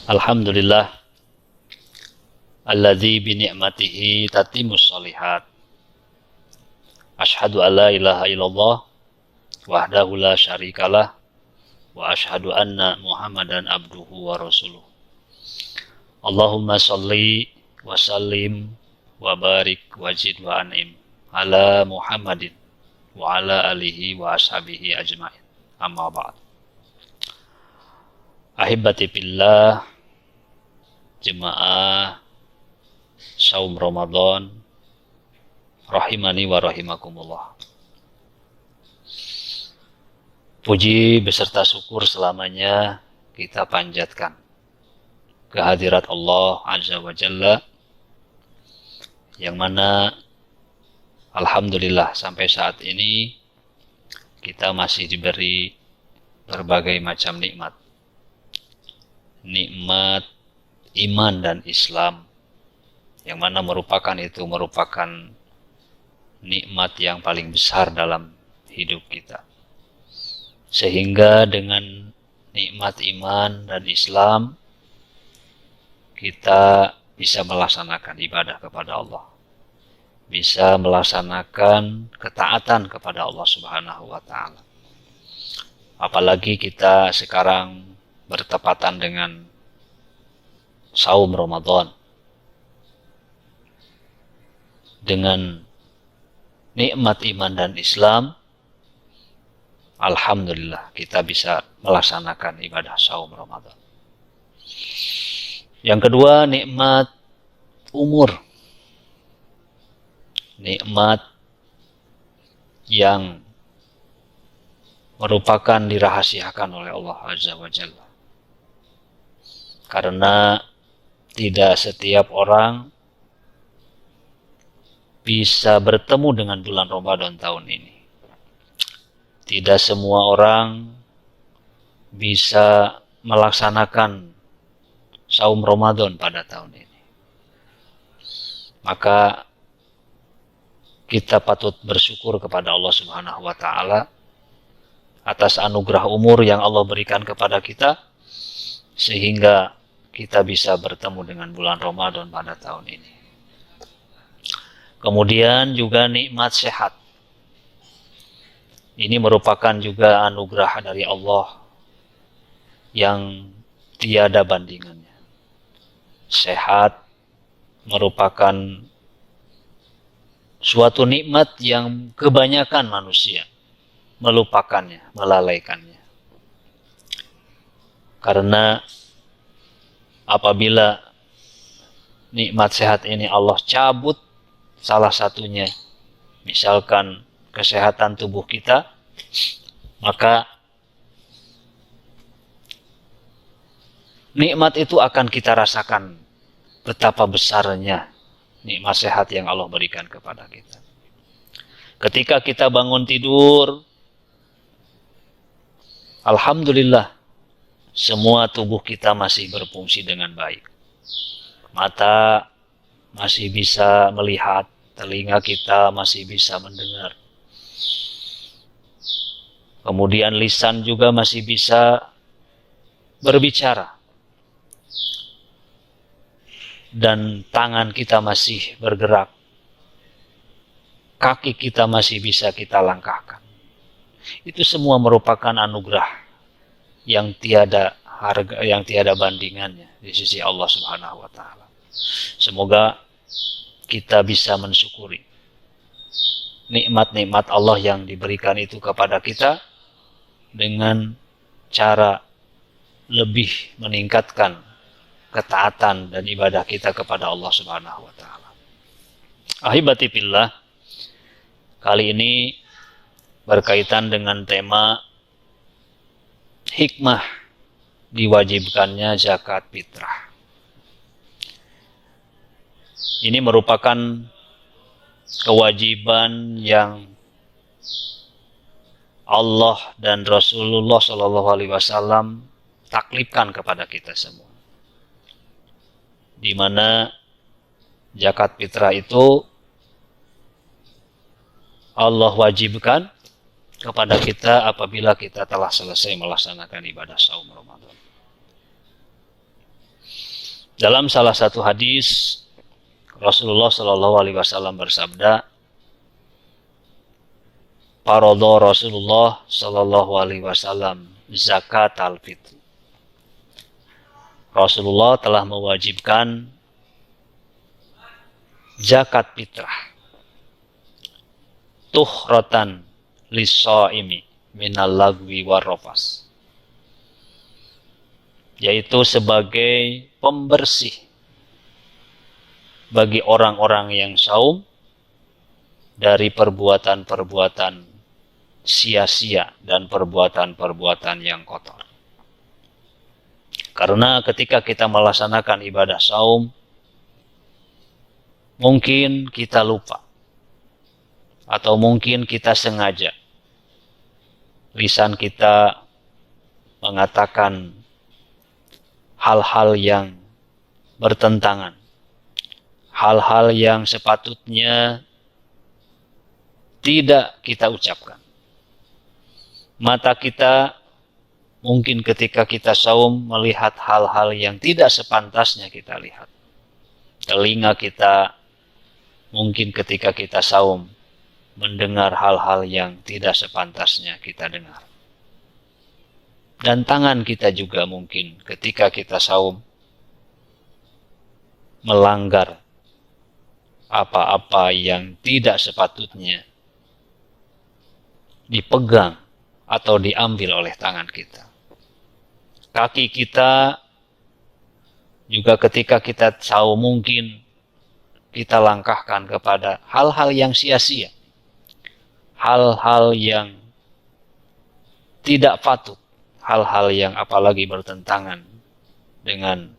Alhamdulillah alladzi bi ni'matihi tatimmus shalihat. Asyhadu an la ilaha illallah wahdahu la syarikalah wa asyhadu anna Muhammadan abduhu wa rasuluh. Allahumma shalli wa sallim wa barik wa zid wa an'im ala Muhammadin wa ala alihi wa ashabihi ajmain. Amma ba'd. Ahibati fillah, jemaah saum Ramadan rahimani wa rahimakumullah. Puji beserta syukur selamanya kita panjatkan kehadirat Allah Azza wa Jalla, yang mana alhamdulillah sampai saat ini kita masih diberi berbagai macam nikmat. Nikmat iman dan Islam, yang mana merupakan nikmat yang paling besar dalam hidup kita. Sehingga dengan nikmat iman dan Islam kita bisa melaksanakan ibadah kepada Allah, bisa melaksanakan ketaatan kepada Allah Subhanahu wa Ta'ala. Apalagi kita sekarang bertepatan dengan saum Ramadan, dengan nikmat iman dan Islam, alhamdulillah kita bisa melaksanakan ibadah saum Ramadan. Yang kedua, nikmat umur, nikmat yang merupakan dirahasiakan oleh Allah Azza wa Jalla. Karena tidak setiap orang bisa bertemu dengan bulan Ramadan tahun ini. Tidak semua orang bisa melaksanakan saum Ramadan pada tahun ini. Maka kita patut bersyukur kepada Allah Subhanahu wa Ta'ala atas anugerah umur yang Allah berikan kepada kita, sehingga kita bisa bertemu dengan bulan Ramadan pada tahun ini. Kemudian juga nikmat sehat. Ini merupakan juga anugerah dari Allah yang tiada bandingannya. Sehat merupakan suatu nikmat yang kebanyakan manusia melupakannya, melalaikannya. Karena apabila nikmat sehat ini Allah cabut salah satunya, misalkan kesehatan tubuh kita, maka nikmat itu akan kita rasakan betapa besarnya nikmat sehat yang Allah berikan kepada kita. Ketika kita bangun tidur, alhamdulillah semua tubuh kita masih berfungsi dengan baik. Mata masih bisa melihat, telinga kita masih bisa mendengar. Kemudian lisan juga masih bisa berbicara. Dan tangan kita masih bergerak. Kaki kita masih bisa kita langkahkan. Itu semua merupakan anugerah yang tiada harga, yang tiada bandingannya di sisi Allah Subhanahu wa Ta'ala. Semoga kita bisa mensyukuri nikmat-nikmat Allah yang diberikan itu kepada kita dengan cara lebih meningkatkan ketaatan dan ibadah kita kepada Allah Subhanahu wa Ta'ala. Ahibati fillah, kali ini berkaitan dengan tema hikmah diwajibkannya zakat fitrah. Ini merupakan kewajiban yang Allah dan Rasulullah SAW taklifkan kepada kita semua. Di mana zakat fitrah itu Allah wajibkan kepada kita apabila kita telah selesai melaksanakan ibadah saum Ramadan. Dalam salah satu hadis Rasulullah Shallallahu Alaihi Wasallam bersabda, "Faradha Rasulullah Shallallahu Alaihi Wasallam zakat al-fitr." Rasulullah telah mewajibkan zakat fitrah, tuhratan lis-shaimi minal lagwi warrafas, yaitu sebagai pembersih bagi orang-orang yang saum dari perbuatan-perbuatan sia-sia dan perbuatan-perbuatan yang kotor. Karena ketika kita melaksanakan ibadah saum, mungkin kita lupa atau mungkin kita sengaja lisan kita mengatakan hal-hal yang bertentangan, hal-hal yang sepatutnya tidak kita ucapkan. Mata kita mungkin ketika kita saum melihat hal-hal yang tidak sepantasnya kita lihat. Telinga kita mungkin ketika kita saum mendengar hal-hal yang tidak sepantasnya kita dengar. Dan tangan kita juga mungkin ketika kita saum melanggar apa-apa yang tidak sepatutnya dipegang atau diambil oleh tangan kita. Kaki kita juga ketika kita saum mungkin kita langkahkan kepada hal-hal yang sia-sia, hal-hal yang tidak patut, hal-hal yang apalagi bertentangan dengan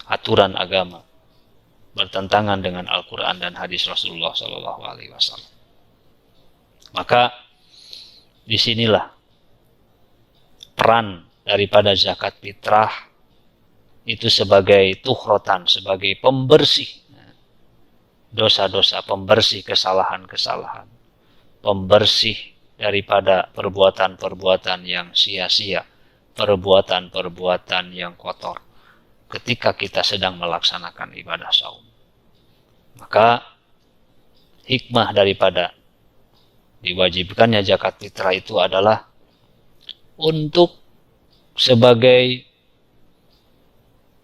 aturan agama, bertentangan dengan Al-Quran dan hadis Rasulullah SAW. Maka disinilah peran daripada zakat fitrah itu sebagai tukhrotan, sebagai pembersih dosa-dosa, pembersih kesalahan-kesalahan, pembersih daripada perbuatan-perbuatan yang sia-sia, perbuatan-perbuatan yang kotor ketika kita sedang melaksanakan ibadah saum. Maka hikmah daripada diwajibkannya zakat fitrah itu adalah untuk sebagai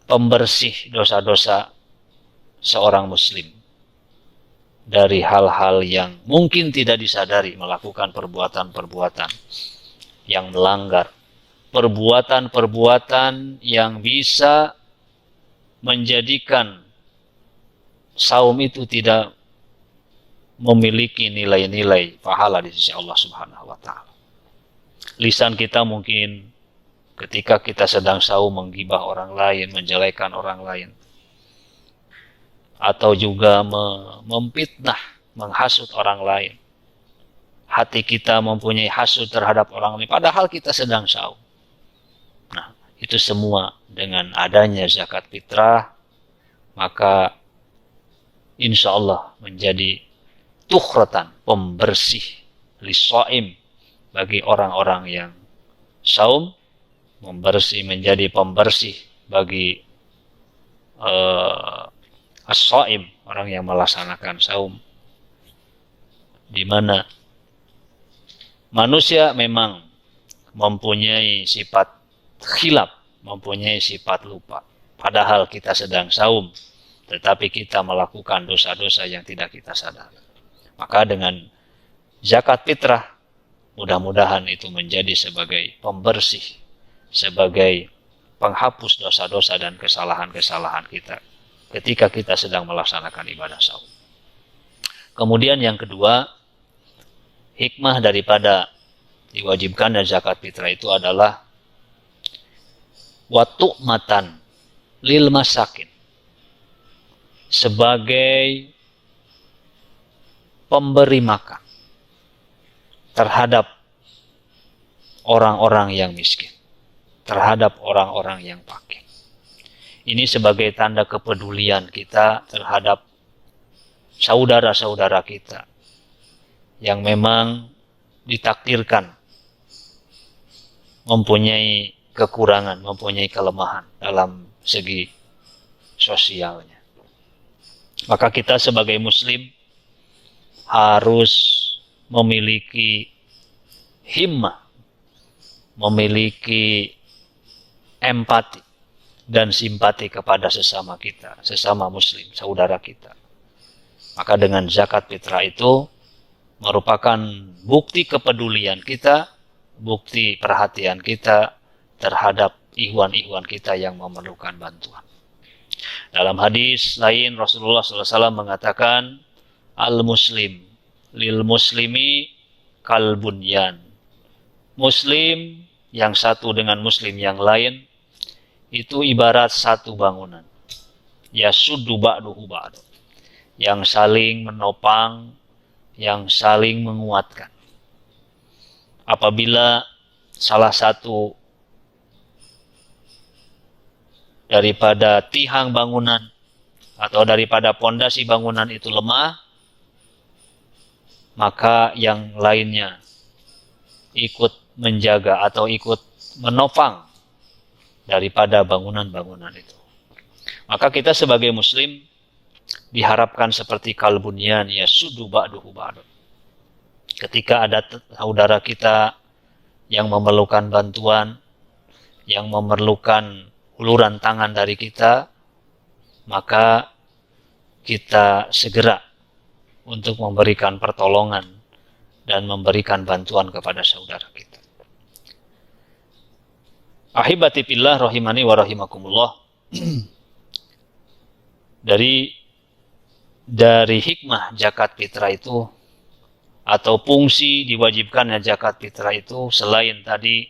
pembersih dosa-dosa seorang muslim dari hal-hal yang mungkin tidak disadari, melakukan perbuatan-perbuatan yang melanggar, perbuatan-perbuatan yang bisa menjadikan saum itu tidak memiliki nilai-nilai pahala di sisi Allah Subhanahu wa taala. Lisan kita mungkin ketika kita sedang saum menggibah orang lain, menjelekan orang lain, atau juga memfitnah, menghasut orang lain. Hati kita mempunyai hasut terhadap orang lain, padahal kita sedang saum. Nah, itu semua dengan adanya zakat fitrah, maka insya Allah menjadi tukhratan, pembersih lis-shaim bagi orang-orang yang saum, menjadi pembersih bagi as-shaim, orang yang melaksanakan saum, di mana manusia memang mempunyai sifat khilaf, mempunyai sifat lupa. Padahal kita sedang saum, tetapi kita melakukan dosa-dosa yang tidak kita sadari. Maka dengan zakat fitrah, mudah-mudahan itu menjadi sebagai pembersih, sebagai penghapus dosa-dosa dan kesalahan-kesalahan kita ketika kita sedang melaksanakan ibadah saum. Kemudian yang kedua, hikmah daripada diwajibkannya zakat fitrah itu adalah watu'matan lil masakin, sebagai pemberi makan terhadap orang-orang yang miskin, terhadap orang-orang yang fakir. Ini sebagai tanda kepedulian kita terhadap saudara-saudara kita yang memang ditakdirkan mempunyai kekurangan, mempunyai kelemahan dalam segi sosialnya. Maka kita sebagai muslim harus memiliki himmah, memiliki empati dan simpati kepada sesama kita, sesama muslim, saudara kita. Maka dengan zakat fitrah itu merupakan bukti kepedulian kita, bukti perhatian kita terhadap ikhwan-ikhwan kita yang memerlukan bantuan. Dalam hadis lain Rasulullah SAW mengatakan, al-muslim lil muslimi kal bunyan. Muslim yang satu dengan muslim yang lain itu ibarat satu bangunan. Yasuddu ba'duhu ba'du. Yang saling menopang, yang saling menguatkan. Apabila salah satu daripada tiang bangunan atau daripada pondasi bangunan itu lemah, maka yang lainnya ikut menjaga atau ikut menopang daripada bangunan-bangunan itu. Maka kita sebagai muslim diharapkan seperti kalbunyan yasuddu ba'duhu ba'du. Ketika ada saudara kita yang memerlukan bantuan, yang memerlukan uluran tangan dari kita, maka kita segera untuk memberikan pertolongan dan memberikan bantuan kepada saudara kita. Ahibati fillah rahimani wa rahimakumullah. Dari hikmah zakat fitrah itu atau fungsi diwajibkannya zakat fitrah itu selain tadi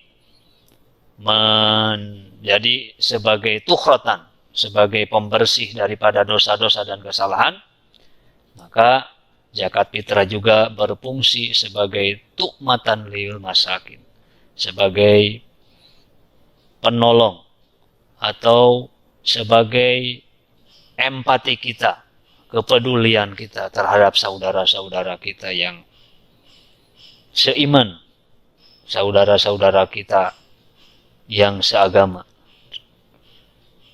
menjadi sebagai tukhrotan, sebagai pembersih daripada dosa-dosa dan kesalahan, maka zakat fitrah juga berfungsi sebagai tu'matan lil masakin, sebagai penolong atau sebagai empati kita, kepedulian kita terhadap saudara-saudara kita yang seiman, saudara-saudara kita yang seagama.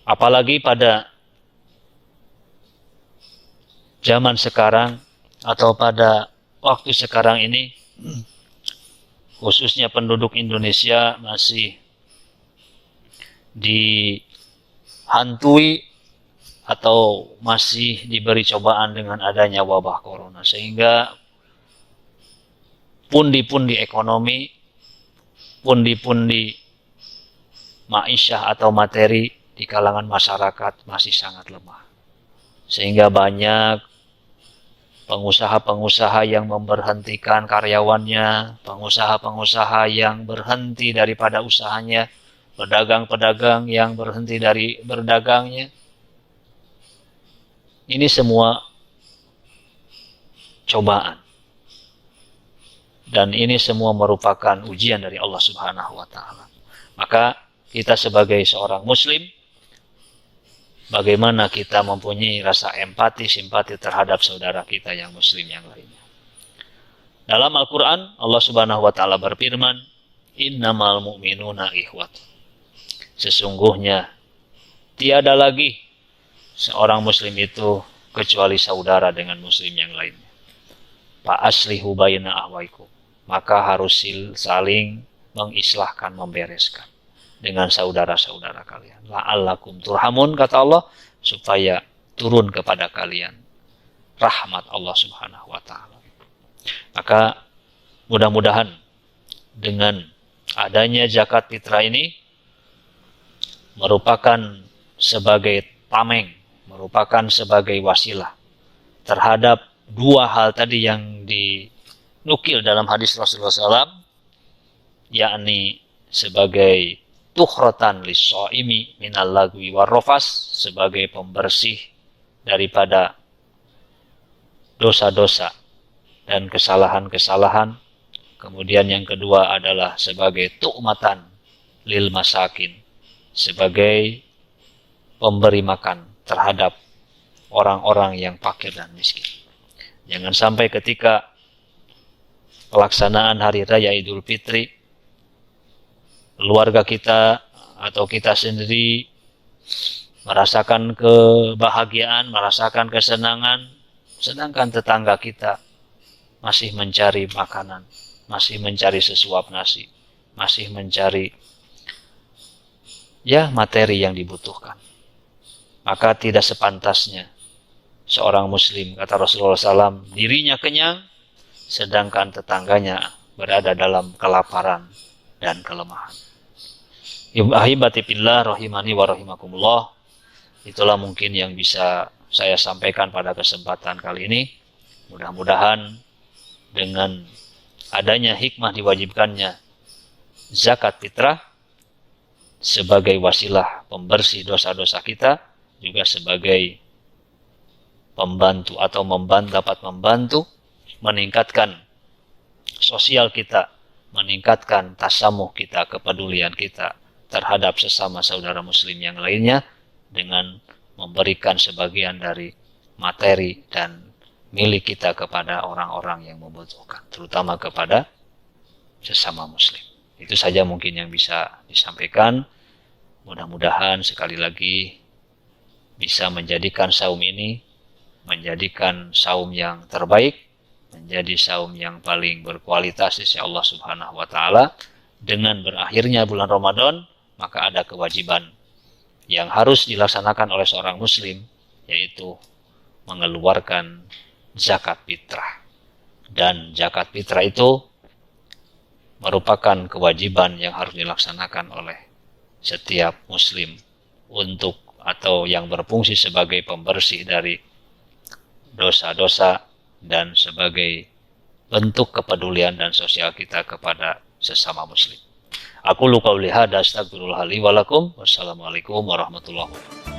Apalagi pada zaman sekarang atau pada waktu sekarang ini, khususnya penduduk Indonesia masih dihantui atau masih diberi cobaan dengan adanya wabah corona, sehingga pundi-pundi ekonomi, pundi-pundi ma'isyah atau materi di kalangan masyarakat masih sangat lemah. Sehingga banyak pengusaha-pengusaha yang memberhentikan karyawannya, pengusaha-pengusaha yang berhenti daripada usahanya, pedagang-pedagang yang berhenti dari berdagangnya. Ini semua cobaan. Dan ini semua merupakan ujian dari Allah Subhanahu wa taala. Maka kita sebagai seorang muslim, bagaimana kita mempunyai rasa empati, simpati terhadap saudara kita yang muslim yang lainnya. Dalam Al-Quran, Allah Subhanahu wa taala berfirman, innamal mu'minuna ikhwat. Sesungguhnya tiada lagi seorang muslim itu kecuali saudara dengan muslim yang lainnya. Fa aslihu baina ahwaikum. Maka harus saling mengislahkan, membereskan dengan saudara-saudara kalian. La'allakum turhamun, kata Allah, supaya turun kepada kalian rahmat Allah Subhanahu wa taala. Maka mudah-mudahan dengan adanya zakat fitrah ini merupakan sebagai tameng, merupakan sebagai wasilah terhadap dua hal tadi yang dinukil dalam hadis Rasulullah SAW, yakni sebagai tukhrotan lis-shaimi minal lagwi warrafas, sebagai pembersih daripada dosa-dosa dan kesalahan-kesalahan. Kemudian yang kedua adalah sebagai tu'matan lil masakin, sebagai pemberi makan terhadap orang-orang yang fakir dan miskin. Jangan sampai ketika pelaksanaan hari raya Idul Fitri, keluarga kita atau kita sendiri merasakan kebahagiaan, merasakan kesenangan, sedangkan tetangga kita masih mencari makanan, masih mencari sesuap nasi, masih mencari materi yang dibutuhkan. Maka tidak sepantasnya seorang muslim, kata Rasulullah SAW, dirinya kenyang, sedangkan tetangganya berada dalam kelaparan dan kelemahan. Ahibati fillah rahimani wa rahimakumullah. Itulah mungkin yang bisa saya sampaikan pada kesempatan kali ini. Mudah-mudahan dengan adanya hikmah diwajibkannya zakat fitrah sebagai wasilah pembersih dosa-dosa kita, juga sebagai pembantu atau dapat membantu meningkatkan sosial kita, meningkatkan tasamuh kita, kepedulian kita terhadap sesama saudara muslim yang lainnya, dengan memberikan sebagian dari materi dan milik kita kepada orang-orang yang membutuhkan, terutama kepada sesama muslim. Itu saja mungkin yang bisa disampaikan. Mudah-mudahan sekali lagi bisa menjadikan saum ini menjadikan saum yang terbaik, menjadi saum yang paling berkualitas sisi Allah Subhanahu wa taala. Dengan berakhirnya bulan Ramadan, maka ada kewajiban yang harus dilaksanakan oleh seorang muslim, yaitu mengeluarkan zakat fitrah. Dan zakat fitrah itu merupakan kewajiban yang harus dilaksanakan oleh setiap muslim untuk atau yang berfungsi sebagai pembersih dari dosa-dosa dan sebagai bentuk kepedulian dan sosial kita kepada sesama muslim. Aku qauli hadza, astagfirullah li wa lakum. Wassalamualaikum warahmatullahi wabarakatuh.